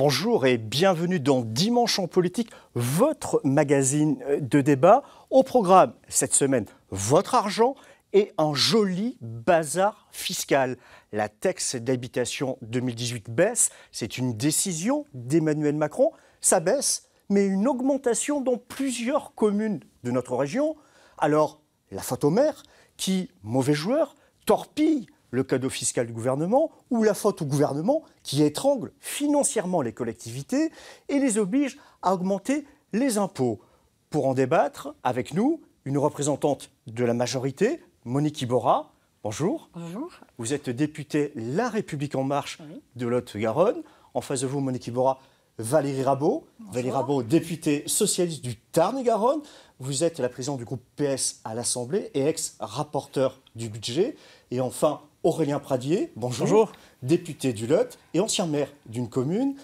Bonjour et bienvenue dans Dimanche en politique, votre magazine de débat. Au programme cette semaine, votre argent et un joli bazar fiscal. La taxe d'habitation 2018 baisse, c'est une décision d'Emmanuel Macron. Ça baisse, mais une augmentation dans plusieurs communes de notre région. Alors, la faute au maire qui, mauvais joueur, torpille le cadeau fiscal du gouvernement, ou la faute au gouvernement qui étrangle financièrement les collectivités et les oblige à augmenter les impôts. Pour en débattre, avec nous, une représentante de la majorité, Monique Iborra. Bonjour. Bonjour. Vous êtes députée La République En Marche de Lot-et-Garonne. En face de vous, Monique Iborra, Valérie Rabault. Bonjour. Valérie Rabault, députée socialiste du Tarn-et-Garonne. Vous êtes la présidente du groupe PS à l'Assemblée et ex-rapporteur du budget. Et enfin, Aurélien Pradier, bonjour. Bonjour. Député du Lot et ancien maire d'une commune.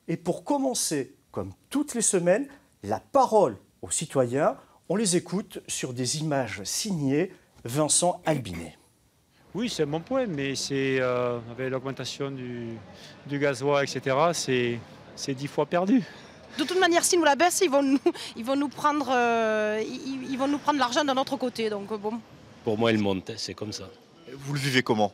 Et pour commencer, comme toutes les semaines, la parole aux citoyens. On les écoute sur des images signées Vincent Albinet. Oui, c'est mon point, mais c'est avec l'augmentation du gasoil, etc., c'est 10 fois perdu. De toute manière, si nous la baissent, ils vont nous prendre l'argent d'un autre côté. Donc bon. Pour moi, elle monte, c'est comme ça. Vous le vivez comment ?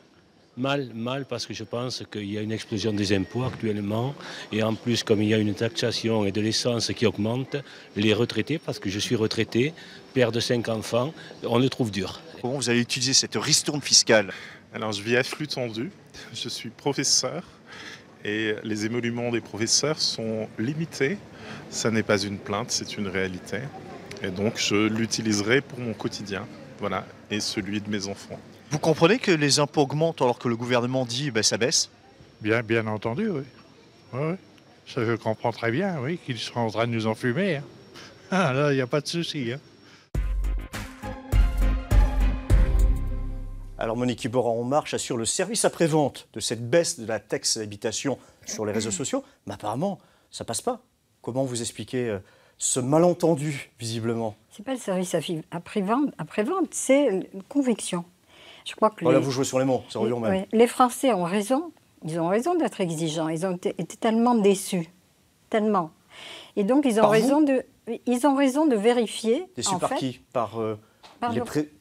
Mal, parce que je pense qu'il y a une explosion des impôts actuellement. Et en plus, comme il y a une taxation et de l'essence qui augmente, les retraités, parce que je suis retraité, père de 5 enfants, on le trouve dur. Comment vous allez utiliser cette ristourne fiscale ? Alors, je vis à flux tendu. Je suis professeur et les émoluments des professeurs sont limités. Ça n'est pas une plainte, c'est une réalité. Et donc, je l'utiliserai pour mon quotidien, voilà, et celui de mes enfants. Vous comprenez que les impôts augmentent alors que le gouvernement dit ça baisse ? Bien entendu, oui. Oui. Ça, je comprends très bien, oui, qu'ils sont en train de nous enfumer. Hein. Ah, là, il n'y a pas de souci. Hein. Alors Monique Iborra En Marche assure le service après-vente de cette baisse de la taxe d'habitation sur les réseaux sociaux. Mais apparemment, ça passe pas. Comment vous expliquez ce malentendu, visiblement ? Ce n'est pas le service après-vente, c'est une conviction. Je crois que voilà, vous jouez sur les mots, c'est Orion même. Les Français ont raison, ils ont raison d'être exigeants. Ils ont été tellement déçus, tellement. Et donc ils ont raison de vérifier. Déçus par qui ? Par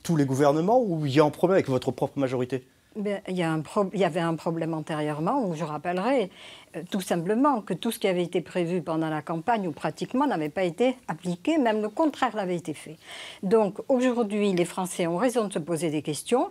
tous les gouvernements ou il y a un problème avec votre propre majorité ? Il y avait un problème antérieurement où je rappellerai tout simplement que tout ce qui avait été prévu pendant la campagne ou pratiquement n'avait pas été appliqué, même le contraire l'avait été fait. Donc aujourd'hui, les Français ont raison de se poser des questions.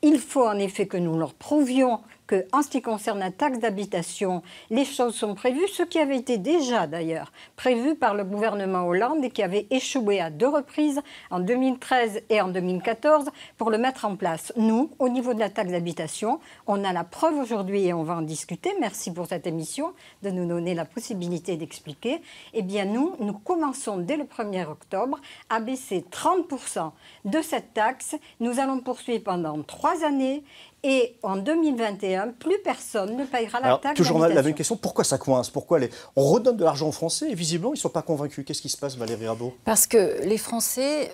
Il faut en effet que nous leur prouvions qu'en ce qui concerne la taxe d'habitation, les choses sont prévues, ce qui avait été déjà d'ailleurs prévu par le gouvernement Hollande et qui avait échoué à 2 reprises, en 2013 et en 2014, pour le mettre en place. Nous, au niveau de la taxe d'habitation, on a la preuve aujourd'hui et on va en discuter. Merci pour cette émission, de nous donner la possibilité d'expliquer. Eh bien nous commençons dès le 1er octobre à baisser 30% de cette taxe. Nous allons poursuivre pendant 3 années. Et en 2021, plus personne ne paiera la taxe d'habitation. Toujours la même question, pourquoi ça coince ? On redonne de l'argent aux Français et visiblement, ils ne sont pas convaincus. Qu'est-ce qui se passe, Valérie Rabault ? Parce que les Français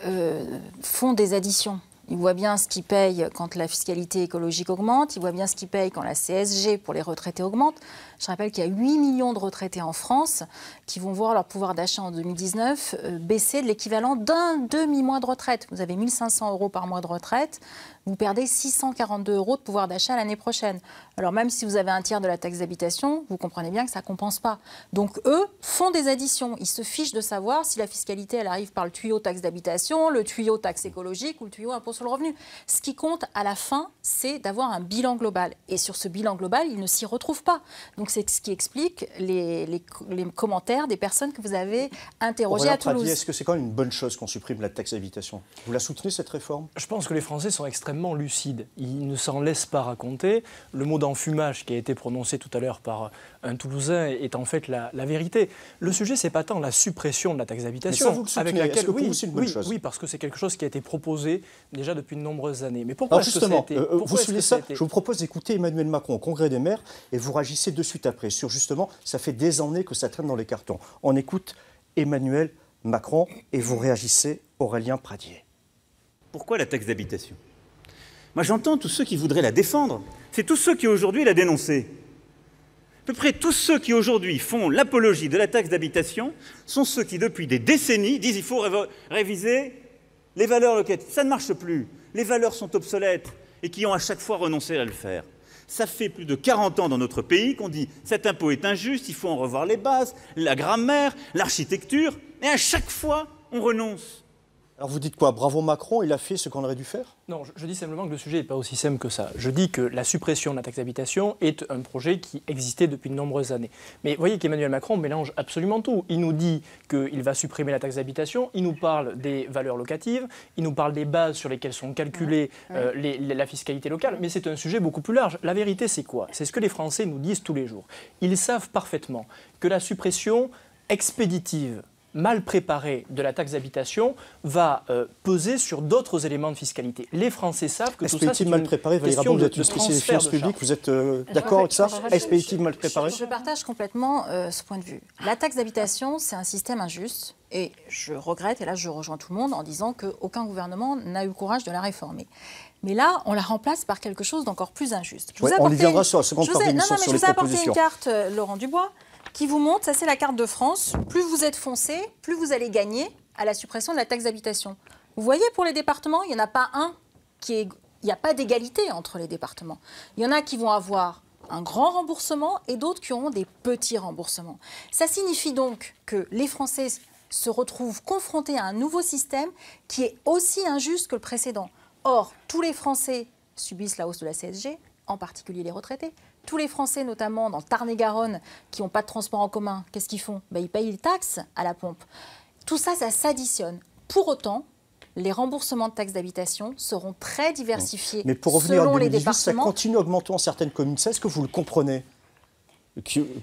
font des additions. Ils voient bien ce qu'ils payent quand la fiscalité écologique augmente, ils voient bien ce qu'ils payent quand la CSG pour les retraités augmente. Je rappelle qu'il y a 8 millions de retraités en France qui vont voir leur pouvoir d'achat en 2019 baisser de l'équivalent d'un demi-mois de retraite. Vous avez 1 500 € par mois de retraite, vous perdez 642 € de pouvoir d'achat l'année prochaine. Alors même si vous avez un tiers de la taxe d'habitation, vous comprenez bien que ça ne compense pas. Donc eux font des additions. Ils se fichent de savoir si la fiscalité elle arrive par le tuyau taxe d'habitation, le tuyau taxe écologique ou le tuyau impôt sur le revenu. Ce qui compte à la fin, c'est d'avoir un bilan global. Et sur ce bilan global, ils ne s'y retrouvent pas. Donc c'est ce qui explique les commentaires des personnes que vous avez interrogées à Toulouse. Est-ce que c'est quand même une bonne chose qu'on supprime la taxe d'habitation ? Vous la soutenez, cette réforme ? Je pense que les Français sont extrêmement lucides. Ils ne s'en laissent pas raconter. Le mot d'enfumage qui a été prononcé tout à l'heure par un Toulousain est en fait la vérité. Le sujet, c'est pas tant la suppression de la taxe d'habitation. Mais ça, vous le soutenez. Est-ce que pour vous, c'est une bonne chose ? Oui, parce que c'est quelque chose qui a été proposé déjà depuis de nombreuses années. Mais pourquoi Alors justement, vous suivez ça, je vous propose d'écouter Emmanuel Macron au Congrès des maires et vous réagissez de suite après sur justement, ça fait des années que ça traîne dans les cartons. On écoute Emmanuel Macron et vous réagissez Aurélien Pradier. Pourquoi la taxe d'habitation ? Moi j'entends tous ceux qui voudraient la défendre, c'est tous ceux qui aujourd'hui la dénoncent. peu près tous ceux qui aujourd'hui font l'apologie de la taxe d'habitation sont ceux qui, depuis des décennies, disent qu'il faut réviser les valeurs locatives. Ça ne marche plus. Les valeurs sont obsolètes et qui ont à chaque fois renoncé à le faire. Ça fait plus de 40 ans dans notre pays qu'on dit cet impôt est injuste, il faut en revoir les bases, la grammaire, l'architecture, et à chaque fois, on renonce. Alors vous dites quoi? Bravo Macron, il a fait ce qu'on aurait dû faire? Non, je dis simplement que le sujet n'est pas aussi simple que ça. Je dis que la suppression de la taxe d'habitation est un projet qui existait depuis de nombreuses années. Mais vous voyez qu'Emmanuel Macron mélange absolument tout. Il nous dit qu'il va supprimer la taxe d'habitation, il nous parle des valeurs locatives, il nous parle des bases sur lesquelles sont calculées la fiscalité locale, mais c'est un sujet beaucoup plus large. La vérité, c'est quoi? C'est ce que les Français nous disent tous les jours. Ils savent parfaitement que la suppression expéditive, mal préparée de la taxe d'habitation va peser sur d'autres éléments de fiscalité. Les Français savent que tout ça, c'est mal préparé. Valérie Rabault, vous êtes une spécialiste des finances publiques, vous êtes d'accord avec ça? Expéditive mal préparé? Je partage complètement ce point de vue. La taxe d'habitation, c'est un système injuste et je regrette, et là je rejoins tout le monde en disant qu'aucun gouvernement n'a eu le courage de la réformer. Mais là, on la remplace par quelque chose d'encore plus injuste. On y viendra sur la seconde partie de l'émission sur les propositions. Je vous ai apporté une carte, Laurent Dubois, qui vous montre, ça c'est la carte de France, plus vous êtes foncé, plus vous allez gagner à la suppression de la taxe d'habitation. Vous voyez, pour les départements, il n'y en a pas un il n'y a pas d'égalité entre les départements. Il y en a qui vont avoir un grand remboursement et d'autres qui auront des petits remboursements. Ça signifie donc que les Français se retrouvent confrontés à un nouveau système qui est aussi injuste que le précédent. Or, tous les Français subissent la hausse de la CSG, en particulier les retraités. Tous les Français, notamment dans le Tarn-et-Garonne, qui n'ont pas de transport en commun, qu'est-ce qu'ils font? Ils payent les taxes à la pompe. Tout ça, ça s'additionne. Pour autant, les remboursements de taxes d'habitation seront très diversifiés selon les départements. Mais pour revenir à 2018, ça continue à augmenter en certaines communes. Est-ce que vous le comprenez?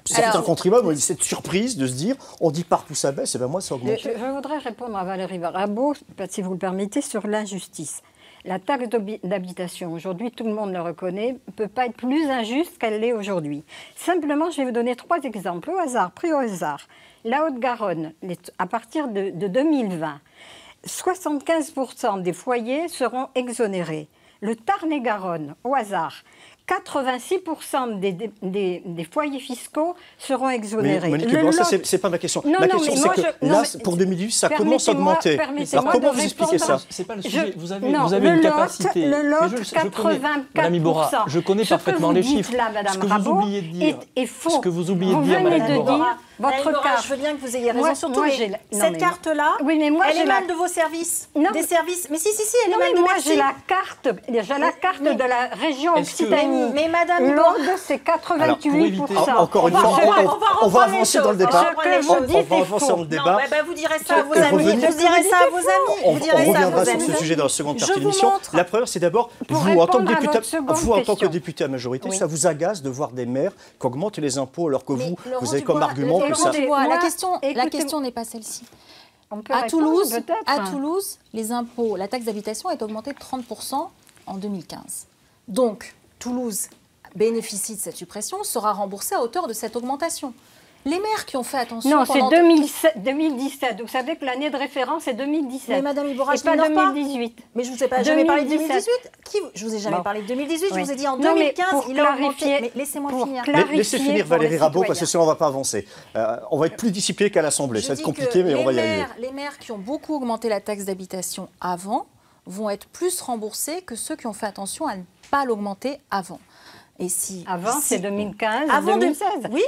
Certains contribuables ont eu cette surprise de se dire on dit partout ça baisse, et bien moi ça augmente. Je voudrais répondre à Valérie Rabault, si vous le permettez, sur l'injustice. La taxe d'habitation, aujourd'hui, tout le monde le reconnaît, ne peut pas être plus injuste qu'elle l'est aujourd'hui. Simplement, je vais vous donner 3 exemples pris au hasard. La Haute-Garonne, à partir de 2020, 75% des foyers seront exonérés. Le Tarn-et-Garonne, au hasard, 86% des foyers fiscaux seront exonérés. Monique Lebrun, ça, c'est pas ma question. Ma question, c'est que là, pour 2018, ça commence à augmenter. Alors, comment vous expliquez ça? C'est pas le sujet. Vous avez une capacité. Le Lot, 84%. Je connais parfaitement les chiffres. Ce que vous oubliez de dire est faux. Ce que vous oubliez de dire, Madame Bora. Votre carte. Je veux bien que vous ayez raison sur tout, mais cette carte-là, elle émane de vos services. Des services. Mais si, elle émane de moi, j'ai la carte de la région Occitanie. Mais Madame Bora, c'est 88%. Encore une fois, on va avancer dans le débat. On va avancer dans le débat. Vous direz ça à vos amis. Vous direz ça à vos amis. On reviendra sur ce sujet dans la seconde partie de l'émission. La première, c'est d'abord, vous, en tant que député à majorité, ça vous agace de voir des maires qui augmentent les impôts alors que vous avez comme argument que ça... La question n'est pas celle-ci. À Toulouse, les impôts, la taxe d'habitation est augmentée de 30% en 2015. Donc, Toulouse bénéficie de cette suppression, sera remboursée à hauteur de cette augmentation. Les maires qui ont fait attention... Non, c'est 2017. Vous savez que l'année de référence est 2017. Mais Madame Iborra, je pas 2018. Mais je ne vous ai pas jamais parlé de 2018. Je vous ai jamais parlé de 2018. Je vous ai dit en 2015, il a augmenté. Mais laissez-moi finir. Laissez finir Valérie Rabault, parce que sinon on ne va pas avancer. On va être plus discipliné qu'à l'Assemblée. Ça va être compliqué, mais on va y arriver. Les maires qui ont beaucoup augmenté la taxe d'habitation avant vont être plus remboursés que ceux qui ont fait attention à ne pas l'augmenter avant. Avant, c'est 2015, avant 2016. Oui,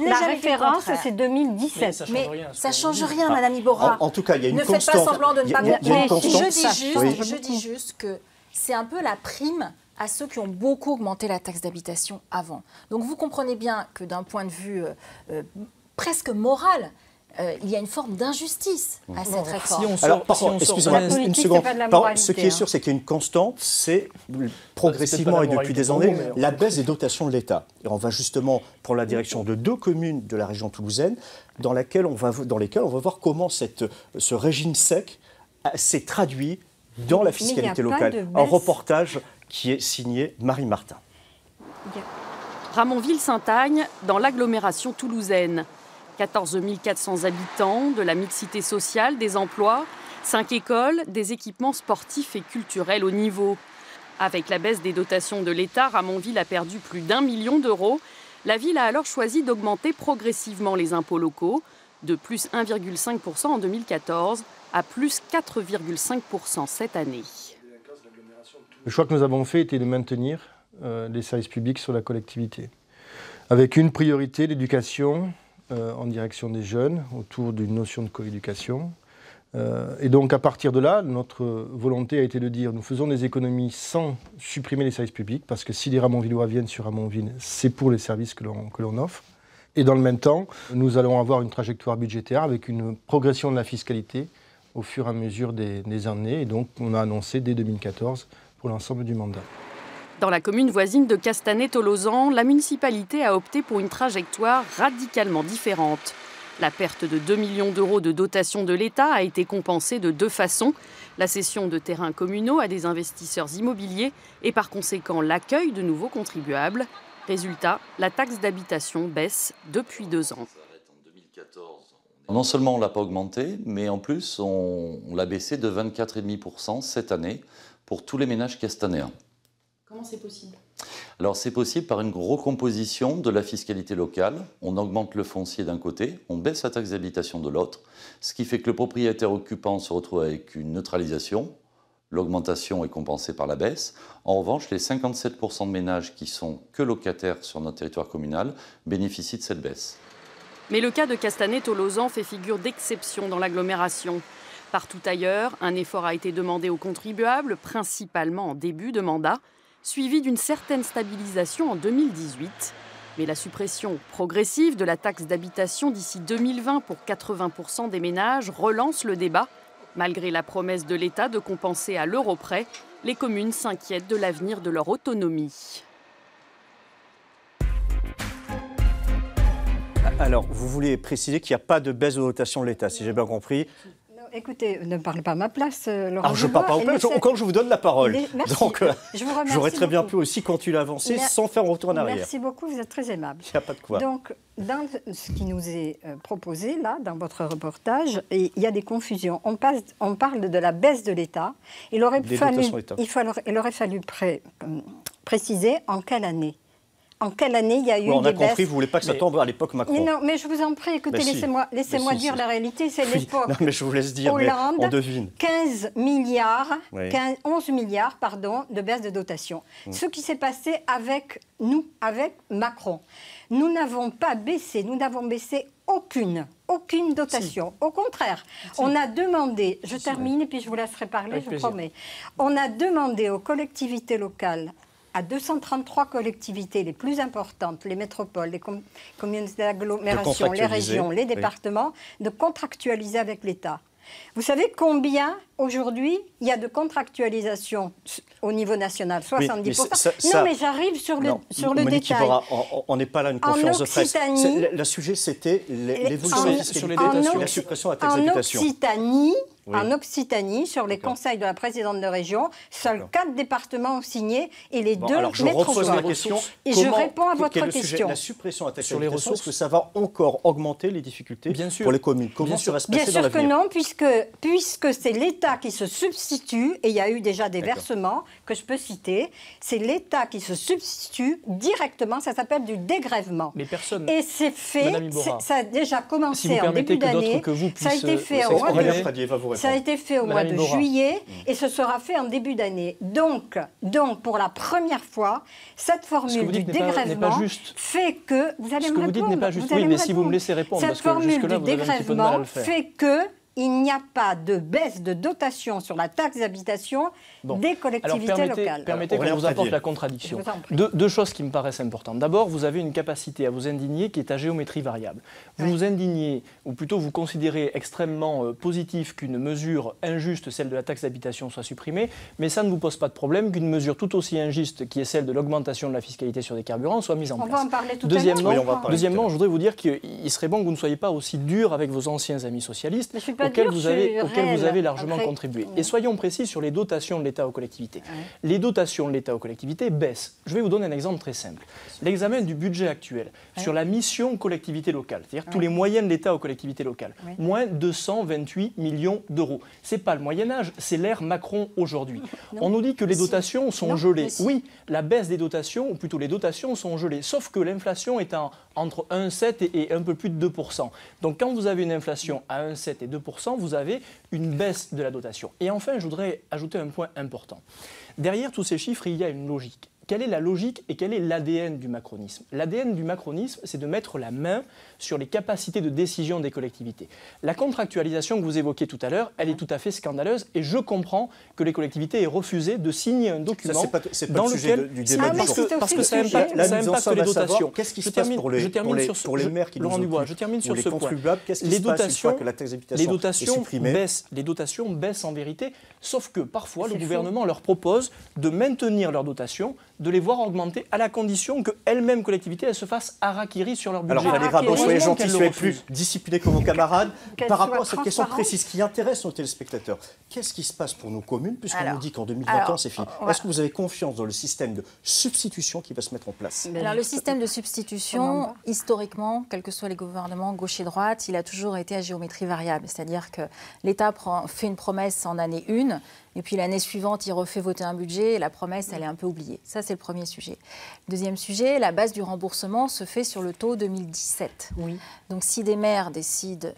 la référence, c'est 2017. Mais ça ne change rien, Madame Iborra. En tout cas, il y a une constante. Ne faites pas semblant de ne pas comprendre. Je dis juste que c'est un peu la prime à ceux qui ont beaucoup augmenté la taxe d'habitation avant. Donc vous comprenez bien que d'un point de vue presque moral, il y a une forme d'injustice à cette réforme. Excusez-moi, une seconde. Ce qui est sûr, c'est qu'il y a une constante, c'est progressivement et depuis des années, la baisse des dotations de l'État. Et on va justement prendre la direction de 2 communes de la région toulousaine, dans lesquelles on va voir comment ce régime sec s'est traduit dans la fiscalité locale. Un reportage qui est signé Marie Martin. Ramonville-Saint-Agne, dans l'agglomération toulousaine. 14 400 habitants, de la mixité sociale, des emplois, 5 écoles, des équipements sportifs et culturels au niveau. Avec la baisse des dotations de l'État, Ramonville a perdu plus d'1 million d'euros. La ville a alors choisi d'augmenter progressivement les impôts locaux, de plus 1,5% en 2014 à plus 4,5% cette année. Le choix que nous avons fait était de maintenir les services publics sur la collectivité, avec une priorité, l'éducation en direction des jeunes, autour d'une notion de coéducation. Et donc à partir de là, notre volonté a été de dire nous faisons des économies sans supprimer les services publics, parce que si les Ramonvillois viennent sur Ramonville, c'est pour les services que l'on offre. Et dans le même temps, nous allons avoir une trajectoire budgétaire avec une progression de la fiscalité au fur et à mesure des années. Et donc on a annoncé dès 2014 pour l'ensemble du mandat. Dans la commune voisine de Castanet-Tolosan, la municipalité a opté pour une trajectoire radicalement différente. La perte de 2 millions d'euros de dotation de l'État a été compensée de deux façons. La cession de terrains communaux à des investisseurs immobiliers et par conséquent l'accueil de nouveaux contribuables. Résultat, la taxe d'habitation baisse depuis 2 ans. Non seulement on ne l'a pas augmenté, mais en plus on l'a baissé de 24,5% cette année pour tous les ménages castanéens. Comment c'est possible ? Alors c'est possible par une recomposition de la fiscalité locale. On augmente le foncier d'un côté, on baisse la taxe d'habitation de l'autre, ce qui fait que le propriétaire occupant se retrouve avec une neutralisation. L'augmentation est compensée par la baisse. En revanche, les 57% de ménages qui sont que locataires sur notre territoire communal bénéficient de cette baisse. Mais le cas de Castanet-Tolosan fait figure d'exception dans l'agglomération. Partout ailleurs, un effort a été demandé aux contribuables, principalement en début de mandat, suivi d'une certaine stabilisation en 2018. Mais la suppression progressive de la taxe d'habitation d'ici 2020 pour 80% des ménages relance le débat. Malgré la promesse de l'État de compenser à l'euro près, les communes s'inquiètent de l'avenir de leur autonomie. Alors, vous voulez préciser qu'il n'y a pas de baisse de dotation de l'État, si j'ai bien compris. Écoutez, ne parlez pas à ma place, Laurent. Alors, je ne parle pas en place, quand je vous donne la parole. Merci. Donc, j'aurais très bien beaucoup. pu aussi continuer à avancer sans faire un retour en arrière. Merci beaucoup, vous êtes très aimable. Il n'y a pas de quoi. Donc, dans ce qui nous est proposé, là, dans votre reportage, il y a des confusions. On parle de la baisse de l'État. Il aurait fallu préciser en quelle année. En quelle année il y a eu des baisses. On a compris, vous ne voulez pas que ça tombe à l'époque Macron. Non, mais je vous en prie, écoutez, laissez-moi dire la réalité, c'est l'époque. Non, mais je vous laisse dire, Hollande, mais on devine. 11 milliards de baisse de dotation. Ce qui s'est passé avec Macron. Nous n'avons pas baissé, nous n'avons baissé aucune dotation. Au contraire, on a demandé, je termine et puis je vous laisserai parler, je promets. On a demandé aux collectivités locales, à 233 collectivités les plus importantes, les métropoles, les communautés d'agglomération, les régions, les départements, de contractualiser avec l'État. Vous savez combien, aujourd'hui, il y a de contractualisation au niveau national? 70%. Non, mais j'arrive sur le détail. Ibarra, on n'est pas là une conférence de presse. Le sujet, c'était l'évolution de la fiscalité et la suppression de la taxe d'habitation. En Occitanie, sur les conseils de la présidente de région, seuls 4 départements ont signé et les 2 métropoles. Je repose la question. Et je réponds à votre question. La suppression de la taxe d'habitation, est-ce que ça va encore augmenter les difficultés pour les communes? Comment ça va se passer dans l'avenir? Bien sûr que non, puisque c'est l'État qui se substitue, et il y a eu déjà des versements que je peux citer, c'est l'État qui se substitue directement, ça s'appelle du dégrèvement. Mais personne. Et c'est fait, ça a déjà commencé en début d'année, ça a été fait au mois de Ça a été fait au mois de juillet et ce sera fait en début d'année. Donc, pour la première fois, cette formule du dégrèvement fait que... Vous allez me répondre. Ce que vous dites n'est pas juste. Oui, mais si vous me laissez répondre, parce que jusque-là, vous avez un petit peu de mal à le faire. Fait que il n'y a pas de baisse de dotation sur la taxe d'habitation des collectivités locales. Permettez que je vous apporte la contradiction. Deux choses qui me paraissent importantes. D'abord, vous avez une capacité à vous indigner qui est à géométrie variable. Vous vous indignez, ou plutôt vous considérez extrêmement positif qu'une mesure injuste, celle de la taxe d'habitation, soit supprimée, mais ça ne vous pose pas de problème qu'une mesure tout aussi injuste, qui est celle de l'augmentation de la fiscalité sur des carburants, soit mise en place. On va en parler tout à l'heure. Deuxièmement, je voudrais vous dire qu'il serait bon que vous ne soyez pas aussi dur avec vos anciens amis socialistes. auquel vous avez largement contribué. Et soyons précis sur les dotations de l'État aux collectivités. Les dotations de l'État aux collectivités baissent. Je vais vous donner un exemple très simple. L'examen du budget actuel sur la mission collectivité locale, c'est-à-dire tous les moyens de l'État aux collectivités locales, moins 228 millions d'euros. Ce n'est pas le Moyen-Âge, c'est l'ère Macron aujourd'hui. On nous dit que les dotations sont gelées. Oui, la baisse des dotations, ou plutôt les dotations sont gelées, sauf que l'inflation est entre 1,7 et un peu plus de 2%. Donc quand vous avez une inflation à 1,7 et 2%, vous avez une baisse de la dotation. Et enfin, je voudrais ajouter un point important. Derrière tous ces chiffres, il y a une logique. Quelle est la logique et quel est l'ADN du macronisme? L'ADN du macronisme, c'est de mettre la main sur les capacités de décision des collectivités. La contractualisation que vous évoquiez tout à l'heure, elle est tout à fait scandaleuse et je comprends que les collectivités aient refusé de signer un document dans lequel... du débat parce que ça impacte les dotations. Qu'est-ce qui se passe pour les maires qui nous occupent, je termine sur ce point. Qu'est-ce qui se passe une fois que la taxe d'habitation est supprimée? Les dotations baissent en vérité, sauf que parfois le gouvernement leur propose de maintenir leurs dotations, de les voir augmenter à la condition qu'elles-mêmes, collectivités, elles se fassent harakiri sur leur budget. Alors Valérie Rabault, soyez gentil, soyez plus discipliné que vos camarades. Par rapport à cette question précise qui intéresse nos téléspectateurs, qu'est-ce qui se passe pour nos communes, puisqu'on nous dit qu'en 2021 c'est fini? Est-ce que vous avez confiance dans le système de substitution qui va se mettre en place? Alors le système de substitution, historiquement, quels que soient les gouvernements, gauche et droite, il a toujours été à géométrie variable. C'est-à-dire que l'État fait une promesse en année 1, et puis l'année suivante, il refait voter un budget et la promesse, elle est un peu oubliée. Ça, c'est le premier sujet. Deuxième sujet, la base du remboursement se fait sur le taux 2017. Oui. Donc si des maires décident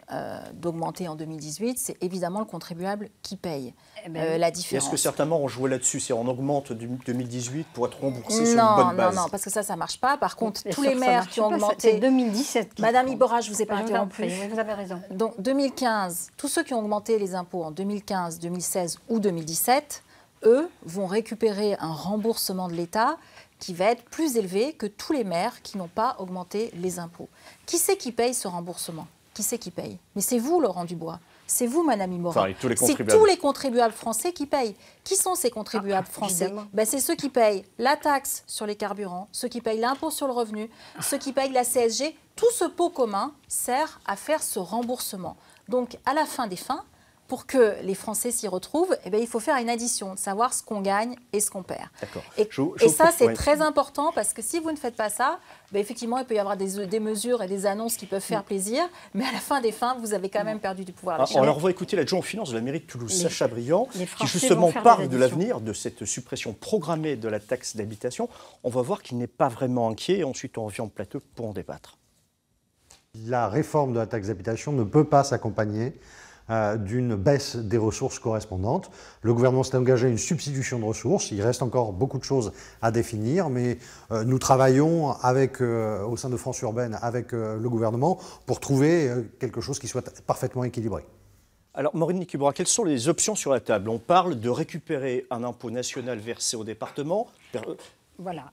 d'augmenter en 2018, c'est évidemment le contribuable qui paye la différence. Est-ce que certains maires ont joué là-dessus? C'est on augmente 2018 pour être remboursé sur une bonne base? Non, parce que ça ne marche pas. Par contre, tous les maires qui ont augmenté... C'est 2017. Madame Iborra, je ne vous ai pas interrompu. Oui, vous avez raison. Donc 2015, tous ceux qui ont augmenté les impôts en 2015, 2016 ou 2017, eux vont récupérer un remboursement de l'État qui va être plus élevé que tous les maires qui n'ont pas augmenté les impôts. Qui c'est qui paye ce remboursement? Qui c'est qui paye? Mais c'est vous, Laurent Dubois. C'est vous, Madame Iborra. C'est tous les contribuables français qui payent. Qui sont ces contribuables français? C'est ceux qui payent la taxe sur les carburants, ceux qui payent l'impôt sur le revenu, ceux qui payent la CSG. Tout ce pot commun sert à faire ce remboursement. Donc, à la fin des fins, pour que les Français s'y retrouvent, il faut faire une addition, savoir ce qu'on gagne et ce qu'on perd. Et ça, c'est très important parce que si vous ne faites pas ça, effectivement, il peut y avoir des mesures et des annonces qui peuvent faire plaisir, mais à la fin des fins, vous avez quand même perdu du pouvoir d'achat. Alors, on va écouter l'adjoint aux finances de la mairie de Toulouse, Sacha Briand, qui justement parle de l'avenir de cette suppression programmée de la taxe d'habitation. On va voir qu'il n'est pas vraiment inquiet et ensuite on revient en plateau pour en débattre. La réforme de la taxe d'habitation ne peut pas s'accompagner d'une baisse des ressources correspondantes. Le gouvernement s'est engagé à une substitution de ressources. Il reste encore beaucoup de choses à définir, mais nous travaillons au sein de France Urbaine avec le gouvernement pour trouver quelque chose qui soit parfaitement équilibré. Alors, Maureen Nicubra, quelles sont les options sur la table? On parle de récupérer un impôt national versé au département. Voilà.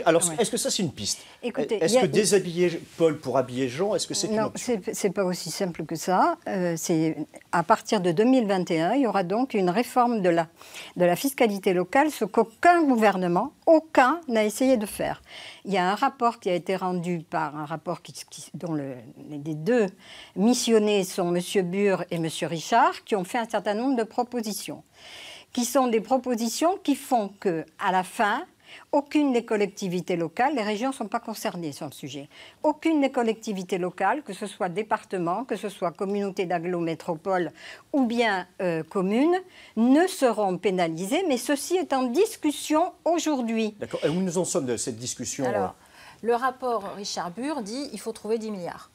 Alors, est-ce que ça, c'est une piste? Est-ce que déshabiller Paul pour habiller Jean, est-ce que c'est une option? Non, c'est pas aussi simple que ça. À partir de 2021, il y aura donc une réforme de la fiscalité locale, ce qu'aucun gouvernement, aucun, n'a essayé de faire. Il y a un rapport qui a été rendu par un rapport dont les deux missionnés sont M. Bure et M. Richard, qui ont fait un certain nombre de propositions, qui sont des propositions qui font qu'à la fin, aucune des collectivités locales, les régions ne sont pas concernées sur le sujet, aucune des collectivités locales, que ce soit département, que ce soit communauté d'agglométropole ou bien communes, ne seront pénalisées, mais ceci est en discussion aujourd'hui. D'accord. Et où nous en sommes de cette discussion? Alors, le rapport Richard Bure dit qu'il faut trouver 10 milliards.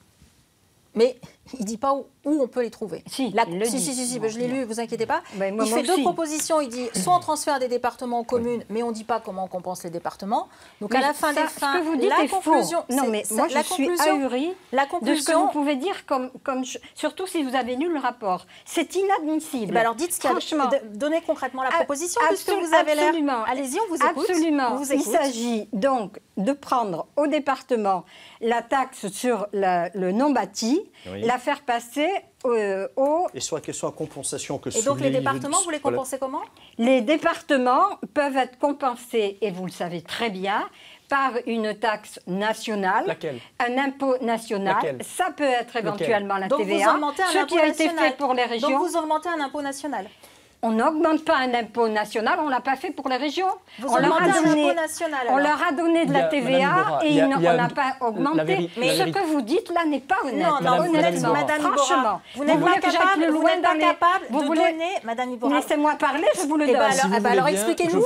Mais il ne dit pas où on peut les trouver. Si, je l'ai lu, vous inquiétez pas. Il fait deux propositions. Il dit soit on transfère des départements aux communes, mais on ne dit pas comment on compense les départements. Donc à la fin des fins, ce que vous dites la est conclusion... Faux. Non, mais moi je suis ahurie de ce que vous pouvez dire, surtout si vous avez lu le rapport. C'est inadmissible. Alors dites ce qu'il y a. Donnez concrètement la proposition, puisque vous avez l'air... Allez-y, on vous écoute. Absolument. Il s'agit donc de prendre au département la taxe sur le non-bâti, la faire passer au... Et sur la question de compensation que Et donc les départements, vous les compensez comment? Les départements peuvent être compensés, et vous le savez très bien, par une taxe nationale. Laquelle? Un impôt national. Laquelle? Ça peut être éventuellement la Donc TVA. vous augmentez un Ce impôt qui a été national. fait pour les régions. Donc vous augmentez un impôt national. On n'augmente pas un impôt national, on ne l'a pas fait pour les régions. Vous On leur augmentez a un donné, impôt national, on alors. leur a donné de la TVA et on n'a pas augmenté. Mais ce que vous dites là n'est pas honnête. Non, honnêtement, Madame Iborra, vous n'êtes pas capable, vous n'êtes pas capable de donner, Madame Iborra. Laissez-moi parler, je vous le donne. Alors expliquez-nous.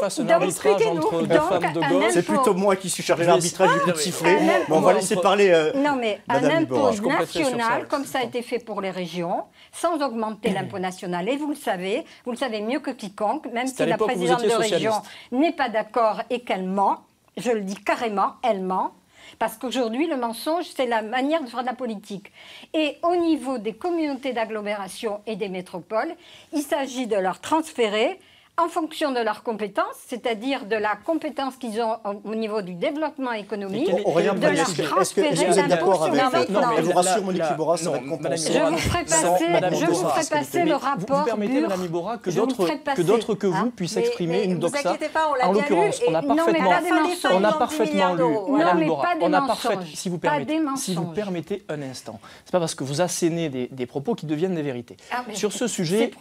C'est plutôt moi qui suis chargé de l'arbitrage du coup de sifflet. Mais on va laisser parler Non, mais un Madame impôt Iborra. national, comme ça a été fait pour les régions, sans augmenter l'impôt national. Et vous le savez mieux que quiconque, même si la présidente de région n'est pas d'accord et qu'elle ment, je le dis carrément, elle ment. Parce qu'aujourd'hui, le mensonge, c'est la manière de faire de la politique. Et au niveau des communautés d'agglomération et des métropoles, il s'agit de leur transférer en fonction de leurs compétences, c'est-à-dire de la compétence qu'ils ont au niveau du développement économique, de leur transférer est-ce que vous êtes d'accord avec je vous rassure, Monique Iborra, ça va être compensé. Je vous ferai passer le rapport. Vous permettez, Madame Iborra, que d'autres que vous puissent exprimer une doxa. Ne vous inquiétez pas, on l'a en bien lu. l'occurrence, on a parfaitement lu. Madame Iborra, on a parfaitement. Si vous permettez un instant, c'est pas parce que vous assénez des propos qui deviennent des vérités. Sur ce sujet,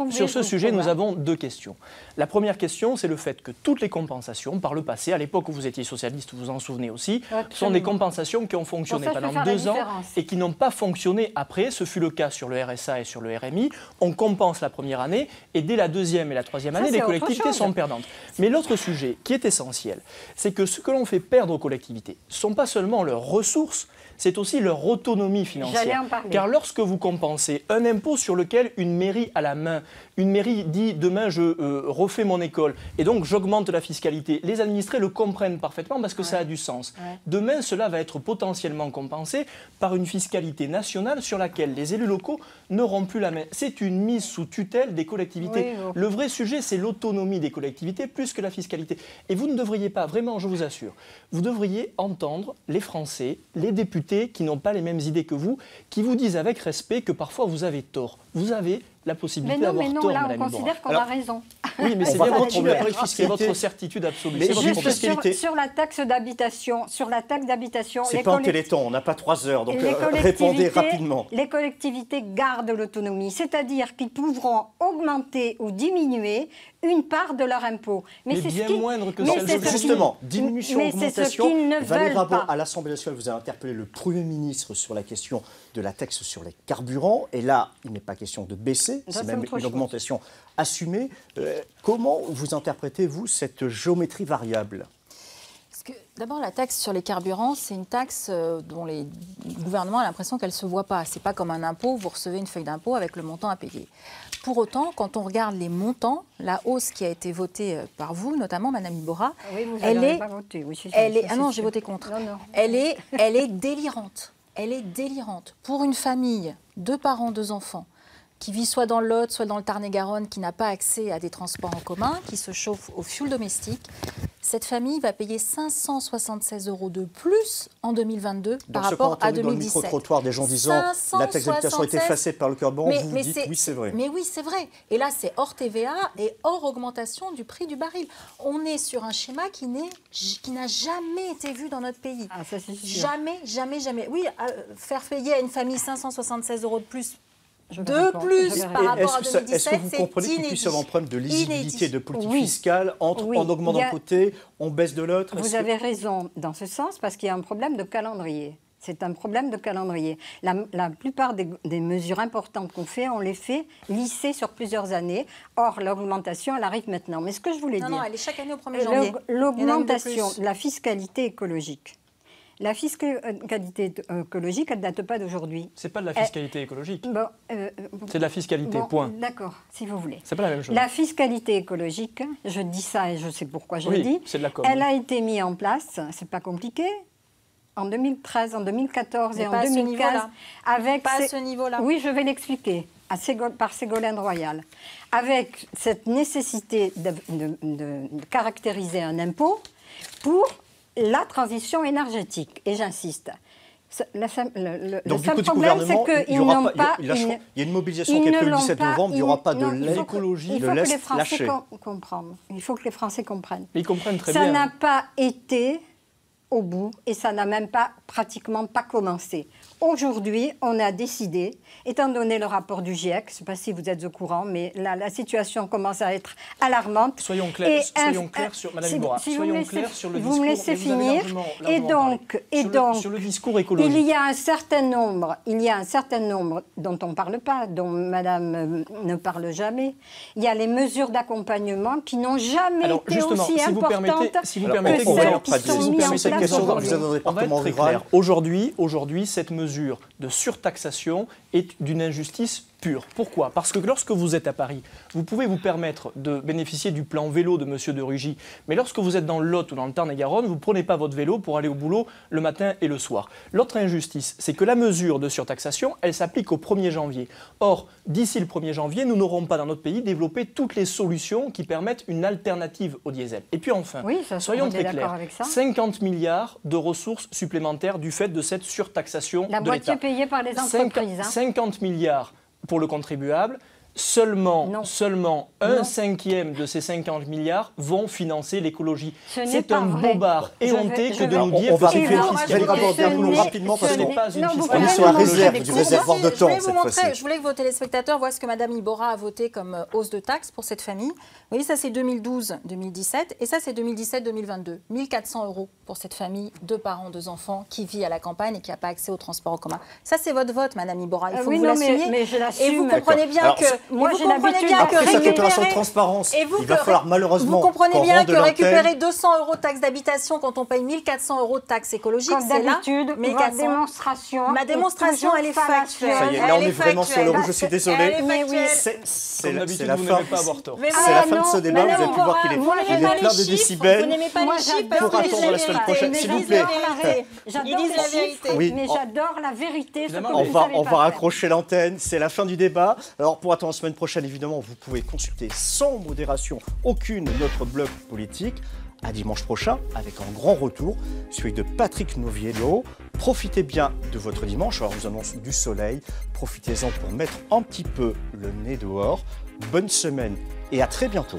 nous avons deux questions. La première question, c'est le fait que toutes les compensations, par le passé, à l'époque où vous étiez socialiste, vous vous en souvenez aussi, sont des compensations qui ont fonctionné pendant 2 ans et qui n'ont pas fonctionné après. Ce fut le cas sur le RSA et sur le RMI. On compense la première année et dès la deuxième et la troisième année, les collectivités sont perdantes. Mais l'autre sujet qui est essentiel, c'est que ce que l'on fait perdre aux collectivités, ce ne sont pas seulement leurs ressources, c'est aussi leur autonomie financière. Car lorsque vous compensez un impôt sur lequel une mairie a la main, une mairie dit demain je refais mon école et donc j'augmente la fiscalité, les administrés le comprennent parfaitement parce que ça a du sens. Demain, cela va être potentiellement compensé par une fiscalité nationale sur laquelle les élus locaux n'auront plus la main. C'est une mise sous tutelle des collectivités. Le vrai sujet, c'est l'autonomie des collectivités plus que la fiscalité. Et vous ne devriez pas, vraiment, je vous assure, vous devriez entendre les Français, les députés qui n'ont pas les mêmes idées que vous, qui vous disent avec respect que parfois vous avez tort. Vous avez la possibilité d'avoir tort, là, Madame on considère qu'on a raison. Oui, mais c'est bien votre problème. C'est votre certitude absolue. Mais juste sur la taxe d'habitation, c'est pas un téléthon, on n'a pas 3 heures, donc répondez rapidement. Les collectivités gardent l'autonomie, c'est-à-dire qu'ils pourront augmenter ou diminuer une part de leur impôt. Mais c'est bien moindre que celle. Justement, diminution, augmentation. Valérie Rabault, à l'Assemblée nationale, vous avez interpellé le Premier ministre sur la question de la taxe sur les carburants. Et là, il n'est pas question de baisser, c'est même une augmentation assumée. Comment vous interprétez-vous cette géométrie variable ? D'abord, la taxe sur les carburants, c'est une taxe dont le gouvernement a l'impression qu'elle ne se voit pas. Ce n'est pas comme un impôt, vous recevez une feuille d'impôt avec le montant à payer. Pour autant, quand on regarde les montants, la hausse qui a été votée par vous, notamment Madame Iborra, elle est... Ah non, j'ai voté contre. Non. Elle est délirante. Elle est délirante. Pour une famille, 2 parents, 2 enfants, qui vit soit dans le Lot, soit dans le Tarn-et-Garonne, qui n'a pas accès à des transports en commun, qui se chauffe au fioul domestique, cette famille va payer 576 € de plus en 2022 par rapport à 2017. Dans le micro-trottoir, des gens disant la taxe d'habitation est effacée par le cœur bon, vous dites oui, c'est vrai. Mais oui, c'est vrai. Et là, c'est hors TVA et hors augmentation du prix du baril. On est sur un schéma qui n'a jamais été vu dans notre pays. Ah, ça, c'est sûr. Jamais. Oui, faire payer à une famille 576 € de plus par rapport à 2017, est-ce que vous comprenez qu'il puisse y avoir un problème de lisibilité de politique fiscale entre on augmente d'un côté, on baisse de l'autre? Vous avez raison dans ce sens parce qu'il y a un problème de calendrier. C'est un problème de calendrier. La plupart des mesures importantes qu'on fait, on les fait lisser sur plusieurs années. Or, l'augmentation, elle arrive maintenant. Mais ce que je voulais dire... Non, elle est chaque année au 1er janvier. L'augmentation de la fiscalité écologique. La fiscalité écologique, elle ne date pas d'aujourd'hui. Ce n'est pas de la fiscalité écologique. C'est de la fiscalité, point. D'accord, si vous voulez. C'est pas la même chose. La fiscalité écologique, je dis ça et je sais pourquoi je le dis. C'est de la com. Elle a été mise en place, c'est pas compliqué, en 2013, en 2014 et en 2015. Pas à ce niveau-là. Oui, je vais l'expliquer. Par Ségolène Royal, avec cette nécessité de caractériser un impôt pour la transition énergétique. Et j'insiste. Donc, du coup, du gouvernement, il y a une mobilisation qui est prévue le 17 novembre, il n'y aura pas de l'écologie, de l'Est lâché. Il faut que les Français comprennent. Ils comprennent très bien. Ça n'a pas été au bout et ça n'a même pas, pratiquement pas commencé. Aujourd'hui, on a décidé, étant donné le rapport du GIEC, je ne sais pas si vous êtes au courant, mais là, la situation commence à être alarmante. Soyons clairs sur Madame Iborra, soyons clairs sur le discours. Vous me laissez finir. Et donc, sur le discours écologique. Il y a un certain nombre dont on ne parle pas, dont Madame ne parle jamais. Il y a les mesures d'accompagnement qui n'ont jamais été aussi importantes que celles qui sont mises en place aujourd'hui. On va être très clair. Aujourd'hui, cette mesure de surtaxation est d'une injustice pure. Pourquoi? Parce que lorsque vous êtes à Paris, vous pouvez vous permettre de bénéficier du plan vélo de M. de Rugy. Mais lorsque vous êtes dans le Lot ou dans le Tarn-et-Garonne, vous ne prenez pas votre vélo pour aller au boulot le matin et le soir. L'autre injustice, c'est que la mesure de surtaxation, elle s'applique au 1er janvier. Or, d'ici le 1er janvier, nous n'aurons pas dans notre pays développé toutes les solutions qui permettent une alternative au diesel. Et puis enfin, soyons très clairs, 50 milliards de ressources supplémentaires du fait de cette surtaxation de l'État. La moitié payée par les entreprises. 50 milliards pour le contribuable, seulement un cinquième de ces 50 milliards vont financer l'écologie. C'est un bobard éhonté que de nous dire que c'est une fiscalité. Rapidement parce qu'on on est sur la réserve du réservoir de temps cette fois-ci. Je voulais que vos téléspectateurs voient ce que Mme Iborra a voté comme hausse de taxes pour cette famille. Vous voyez, ça c'est 2012-2017 et ça c'est 2017-2022. 1 400 € pour cette famille, 2 parents, 2 enfants, qui vit à la campagne et qui n'a pas accès au transport en commun. Ça c'est votre vote, Mme Iborra. Il faut que vous l'assumiez. Mais je l'assume. Et vous comprenez bien que... Moi, j'ai l'habitude. Après cette opération de transparence, il va falloir malheureusement. Vous comprenez bien que récupérer 200 € de taxes d'habitation quand on paye 1 400 € de taxes écologiques, c'est là. Ma démonstration. Ma démonstration, elle est factuelle. Ça y est, là on est vraiment sur le rouge, je suis désolé. C'est la fin. C'est la fin de ce débat, vous avez pu voir qu'il est plein de décibels. Vous n'aimez pas les chiffres, pour attendre la semaine prochaine, s'il vous plaît. Ils disent la vérité. Mais j'adore la vérité. On va raccrocher l'antenne, c'est la fin du débat. Alors pour attendre la semaine prochaine, évidemment, vous pouvez consulter sans modération aucune notre blog politique. À dimanche prochain, avec un grand retour, celui de Patrick Noviello. Profitez bien de votre dimanche. Alors, je vous annonce du soleil. Profitez-en pour mettre un petit peu le nez dehors. Bonne semaine et à très bientôt.